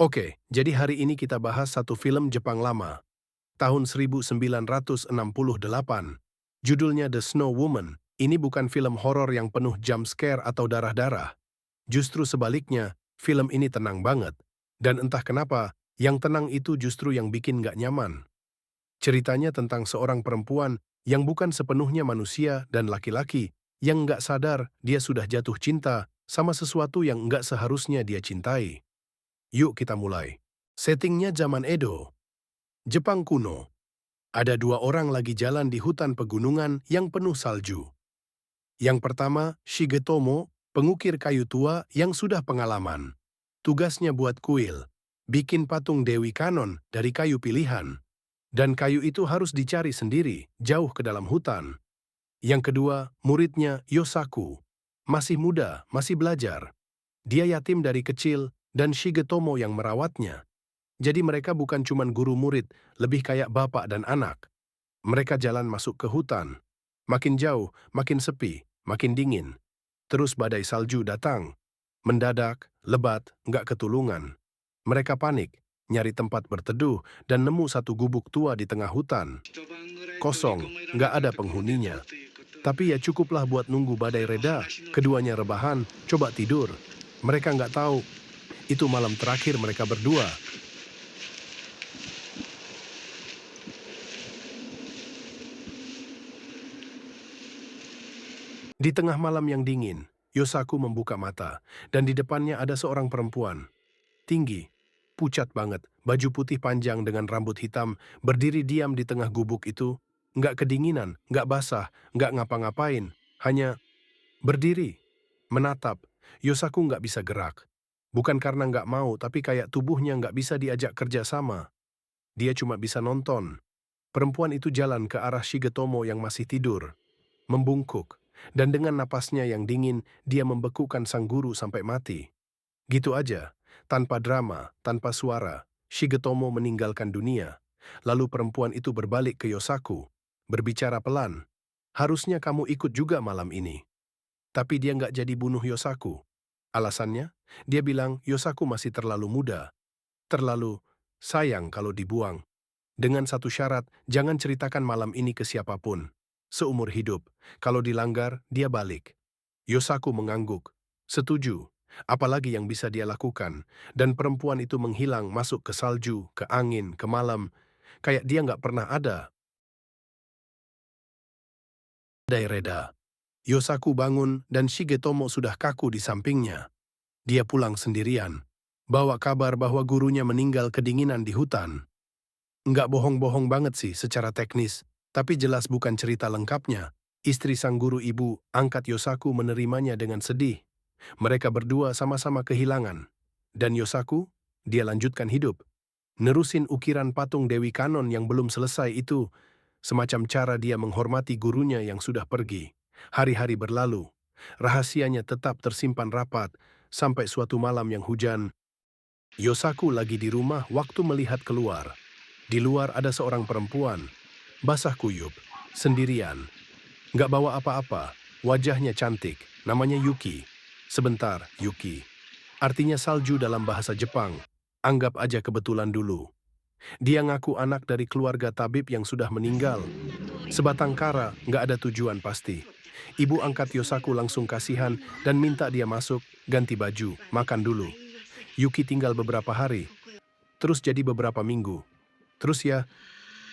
Oke, jadi hari ini kita bahas satu film Jepang lama, tahun 1968. Judulnya The Snow Woman. Ini bukan film horor yang penuh jump scare atau darah-darah. Justru sebaliknya, film ini tenang banget. Dan entah kenapa, yang tenang itu justru yang bikin nggak nyaman. Ceritanya tentang seorang perempuan yang bukan sepenuhnya manusia dan laki-laki yang nggak sadar dia sudah jatuh cinta sama sesuatu yang nggak seharusnya dia cintai. Yuk kita mulai. Settingnya zaman Edo, Jepang kuno. Ada dua orang lagi jalan di hutan pegunungan yang penuh salju. Yang pertama, Shigetomo, pengukir kayu tua yang sudah pengalaman. Tugasnya buat kuil, bikin patung Dewi Kanon dari kayu pilihan. Dan kayu itu harus dicari sendiri, jauh ke dalam hutan. Yang kedua, muridnya Yosaku. Masih muda, masih belajar. Dia yatim dari kecil, dan Shigetomo yang merawatnya. Jadi mereka bukan cuma guru murid, lebih kayak bapak dan anak. Mereka jalan masuk ke hutan. Makin jauh, makin sepi, makin dingin. Terus badai salju datang. Mendadak, lebat, nggak ketulungan. Mereka panik, nyari tempat berteduh, dan nemu satu gubuk tua di tengah hutan. Kosong, nggak ada penghuninya. Tapi ya cukuplah buat nunggu badai reda, keduanya rebahan, coba tidur. Mereka nggak tahu, itu malam terakhir mereka berdua. Di tengah malam yang dingin, Yosaku membuka mata, dan di depannya ada seorang perempuan. Tinggi, pucat banget, baju putih panjang dengan rambut hitam, berdiri diam di tengah gubuk itu. Nggak kedinginan, nggak basah, nggak ngapa-ngapain, hanya berdiri, menatap. Yosaku nggak bisa gerak. Bukan karena nggak mau, tapi kayak tubuhnya nggak bisa diajak kerja sama. Dia cuma bisa nonton. Perempuan itu jalan ke arah Shigetomo yang masih tidur, membungkuk, dan dengan napasnya yang dingin, dia membekukan sang guru sampai mati. Gitu aja, tanpa drama, tanpa suara, Shigetomo meninggalkan dunia. Lalu perempuan itu berbalik ke Yosaku, berbicara pelan. Harusnya kamu ikut juga malam ini. Tapi dia nggak jadi bunuh Yosaku. Alasannya, dia bilang Yosaku masih terlalu muda, terlalu sayang kalau dibuang. Dengan satu syarat, jangan ceritakan malam ini ke siapapun. Seumur hidup, kalau dilanggar, dia balik. Yosaku mengangguk. Setuju. Apalagi yang bisa dia lakukan. Dan perempuan itu menghilang masuk ke salju, ke angin, ke malam. Kayak dia nggak pernah ada. Badai reda. Yosaku bangun dan Shigetomo sudah kaku di sampingnya. Dia pulang sendirian. Bawa kabar bahwa gurunya meninggal kedinginan di hutan. Nggak bohong-bohong banget sih secara teknis, tapi jelas bukan cerita lengkapnya. Istri sang guru ibu angkat Yosaku menerimanya dengan sedih. Mereka berdua sama-sama kehilangan. Dan Yosaku, dia lanjutkan hidup. Nerusin ukiran patung Dewi Kanon yang belum selesai itu, semacam cara dia menghormati gurunya yang sudah pergi. Hari-hari berlalu, rahasianya tetap tersimpan rapat, sampai suatu malam yang hujan. Yosaku lagi di rumah waktu melihat keluar. Di luar ada seorang perempuan, basah kuyup, sendirian. Nggak bawa apa-apa, wajahnya cantik, namanya Yuki. Sebentar, Yuki. Artinya salju dalam bahasa Jepang. Anggap aja kebetulan dulu. Dia ngaku anak dari keluarga tabib yang sudah meninggal. Sebatang kara, nggak ada tujuan pasti. Ibu angkat Yosaku langsung kasihan dan minta dia masuk, ganti baju, makan dulu. Yuki tinggal beberapa hari, terus jadi beberapa minggu. Terus ya,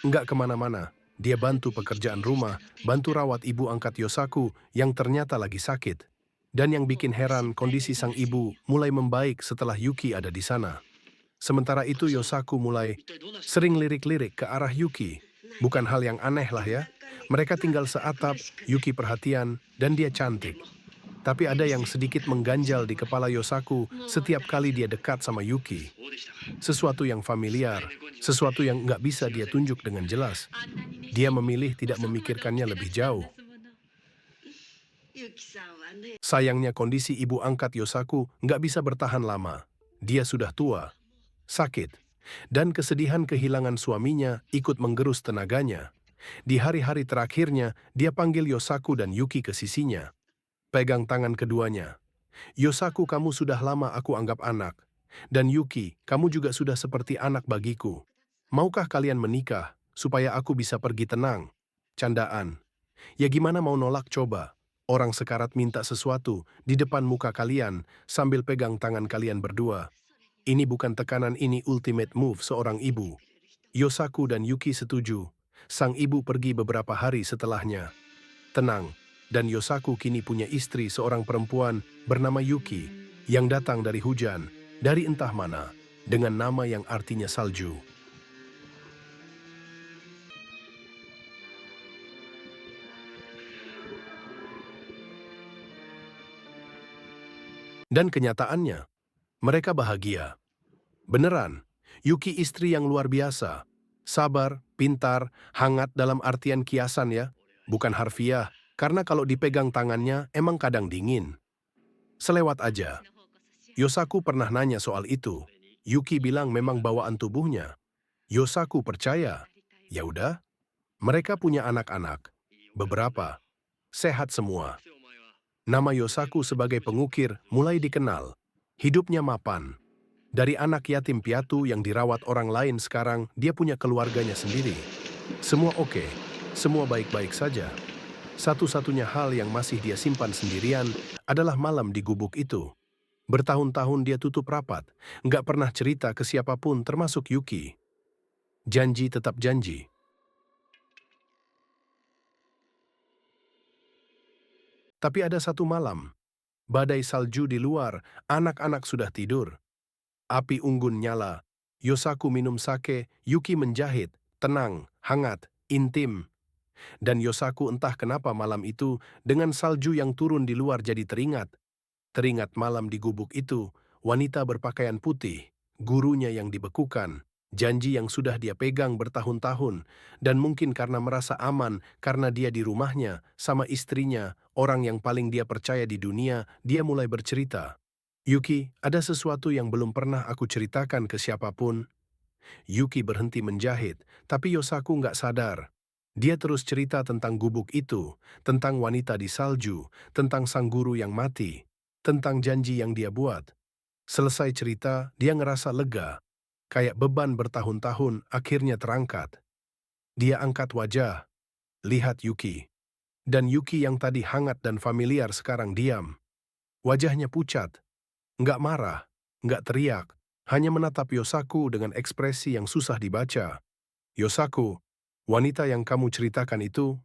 nggak kemana-mana. Dia bantu pekerjaan rumah, bantu rawat ibu angkat Yosaku yang ternyata lagi sakit. Dan yang bikin heran, kondisi sang ibu mulai membaik setelah Yuki ada di sana. Sementara itu Yosaku mulai sering lirik-lirik ke arah Yuki. Bukan hal yang aneh lah ya. Mereka tinggal seatap, Yuki perhatian, dan dia cantik. Tapi ada yang sedikit mengganjal di kepala Yosaku setiap kali dia dekat sama Yuki. Sesuatu yang familiar, sesuatu yang nggak bisa dia tunjuk dengan jelas. Dia memilih tidak memikirkannya lebih jauh. Sayangnya kondisi ibu angkat Yosaku nggak bisa bertahan lama. Dia sudah tua, sakit, dan kesedihan kehilangan suaminya ikut menggerus tenaganya. Di hari-hari terakhirnya, dia panggil Yosaku dan Yuki ke sisinya. Pegang tangan keduanya. Yosaku, kamu sudah lama aku anggap anak. Dan Yuki, kamu juga sudah seperti anak bagiku. Maukah kalian menikah, supaya aku bisa pergi tenang? Candaan. Ya gimana mau nolak coba? Orang sekarat minta sesuatu di depan muka kalian sambil pegang tangan kalian berdua. Ini bukan tekanan, ini ultimate move seorang ibu. Yosaku dan Yuki setuju. Sang ibu pergi beberapa hari setelahnya. Tenang, dan Yosaku kini punya istri seorang perempuan bernama Yuki, yang datang dari hujan, dari entah mana, dengan nama yang artinya salju. Dan kenyataannya, mereka bahagia. Beneran, Yuki istri yang luar biasa. Sabar, pintar, hangat dalam artian kiasan ya, bukan harfiah, karena kalau dipegang tangannya emang kadang dingin. Selewat aja. Yosaku pernah nanya soal itu. Yuki bilang memang bawaan tubuhnya. Yosaku percaya. Ya udah, mereka punya anak-anak. Beberapa. Sehat semua. Nama Yosaku sebagai pengukir mulai dikenal. Hidupnya mapan. Dari anak yatim piatu yang dirawat orang lain sekarang dia punya keluarganya sendiri. Semua oke. Semua baik-baik saja. Satu-satunya hal yang masih dia simpan sendirian adalah malam di gubuk itu. Bertahun-tahun dia tutup rapat, nggak pernah cerita ke siapapun termasuk Yuki. Janji tetap janji. Tapi ada satu malam, badai salju di luar, anak-anak sudah tidur. Api unggun nyala, Yosaku minum sake, Yuki menjahit, tenang, hangat, intim. Dan Yosaku entah kenapa malam itu, dengan salju yang turun di luar jadi teringat. Teringat malam di gubuk itu, wanita berpakaian putih, gurunya yang dibekukan, janji yang sudah dia pegang bertahun-tahun, dan mungkin karena merasa aman, karena dia di rumahnya, sama istrinya, orang yang paling dia percaya di dunia, dia mulai bercerita. Yuki, ada sesuatu yang belum pernah aku ceritakan ke siapapun. Yuki berhenti menjahit, tapi Yosaku nggak sadar. Dia terus cerita tentang gubuk itu, tentang wanita di salju, tentang sang guru yang mati, tentang janji yang dia buat. Selesai cerita, dia ngerasa lega, kayak beban bertahun-tahun akhirnya terangkat. Dia angkat wajah, lihat Yuki. Dan Yuki yang tadi hangat dan familiar sekarang diam. Wajahnya pucat, nggak marah, nggak teriak, hanya menatap Yosaku dengan ekspresi yang susah dibaca. Yosaku, wanita yang kamu ceritakan itu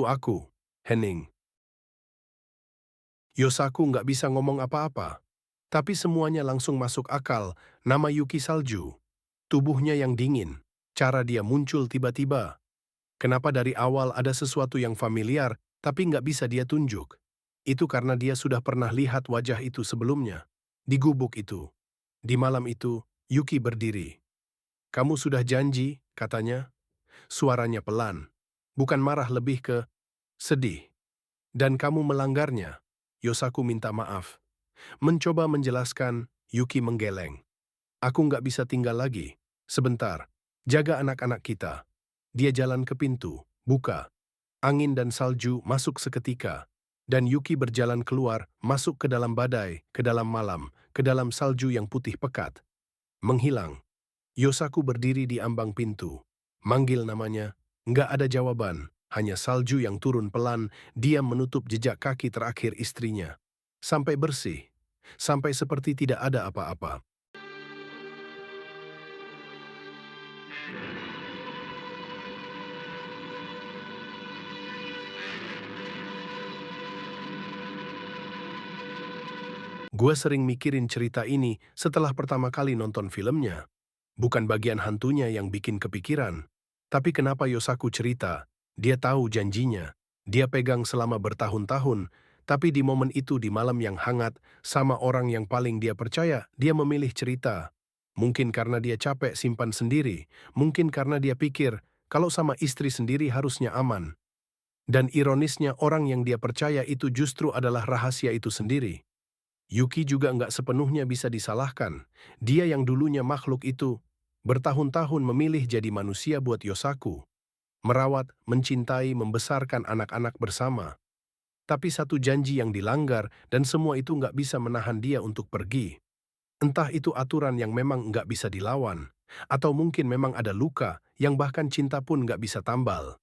aku, Henning. Yosaku nggak bisa ngomong apa-apa, tapi semuanya langsung masuk akal, nama Yuki salju. Tubuhnya yang dingin, cara dia muncul tiba-tiba. Kenapa dari awal ada sesuatu yang familiar, tapi nggak bisa dia tunjuk? Itu karena dia sudah pernah lihat wajah itu sebelumnya. Di gubuk itu. Di malam itu, Yuki berdiri. Kamu sudah janji, katanya. Suaranya pelan. Bukan marah, lebih ke sedih. Dan kamu melanggarnya. Yosaku minta maaf. Mencoba menjelaskan, Yuki menggeleng. Aku nggak bisa tinggal lagi. Sebentar. Jaga anak-anak kita. Dia jalan ke pintu, buka. Angin dan salju masuk seketika. Dan Yuki berjalan keluar, masuk ke dalam badai, ke dalam malam, ke dalam salju yang putih pekat. Menghilang. Yosaku berdiri di ambang pintu. Manggil namanya. Nggak ada jawaban. Hanya salju yang turun pelan, diam menutup jejak kaki terakhir istrinya. Sampai bersih. Sampai seperti tidak ada apa-apa. Gue sering mikirin cerita ini setelah pertama kali nonton filmnya. Bukan bagian hantunya yang bikin kepikiran. Tapi kenapa Yosaku cerita, dia tahu janjinya. Dia pegang selama bertahun-tahun, tapi di momen itu di malam yang hangat, sama orang yang paling dia percaya, dia memilih cerita. Mungkin karena dia capek simpan sendiri, mungkin karena dia pikir, kalau sama istri sendiri harusnya aman. Dan ironisnya orang yang dia percaya itu justru adalah rahasia itu sendiri. Yuki juga nggak sepenuhnya bisa disalahkan. Dia yang dulunya makhluk itu, bertahun-tahun memilih jadi manusia buat Yosaku. Merawat, mencintai, membesarkan anak-anak bersama. Tapi satu janji yang dilanggar dan semua itu nggak bisa menahan dia untuk pergi. Entah itu aturan yang memang nggak bisa dilawan, atau mungkin memang ada luka yang bahkan cinta pun nggak bisa tambal.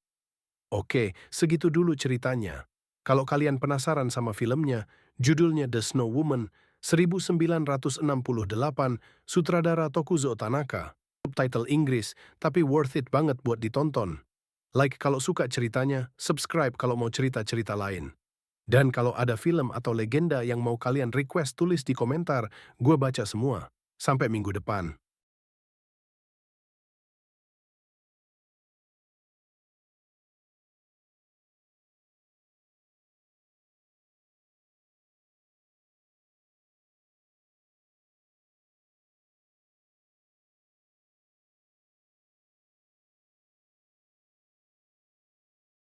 Oke, segitu dulu ceritanya. Kalau kalian penasaran sama filmnya, judulnya The Snow Woman, 1968, sutradara Tokuzo Tanaka. Subtitle Inggris, tapi worth it banget buat ditonton. Like kalau suka ceritanya, subscribe kalau mau cerita-cerita lain. Dan kalau ada film atau legenda yang mau kalian request tulis di komentar, gue baca semua. Sampai minggu depan.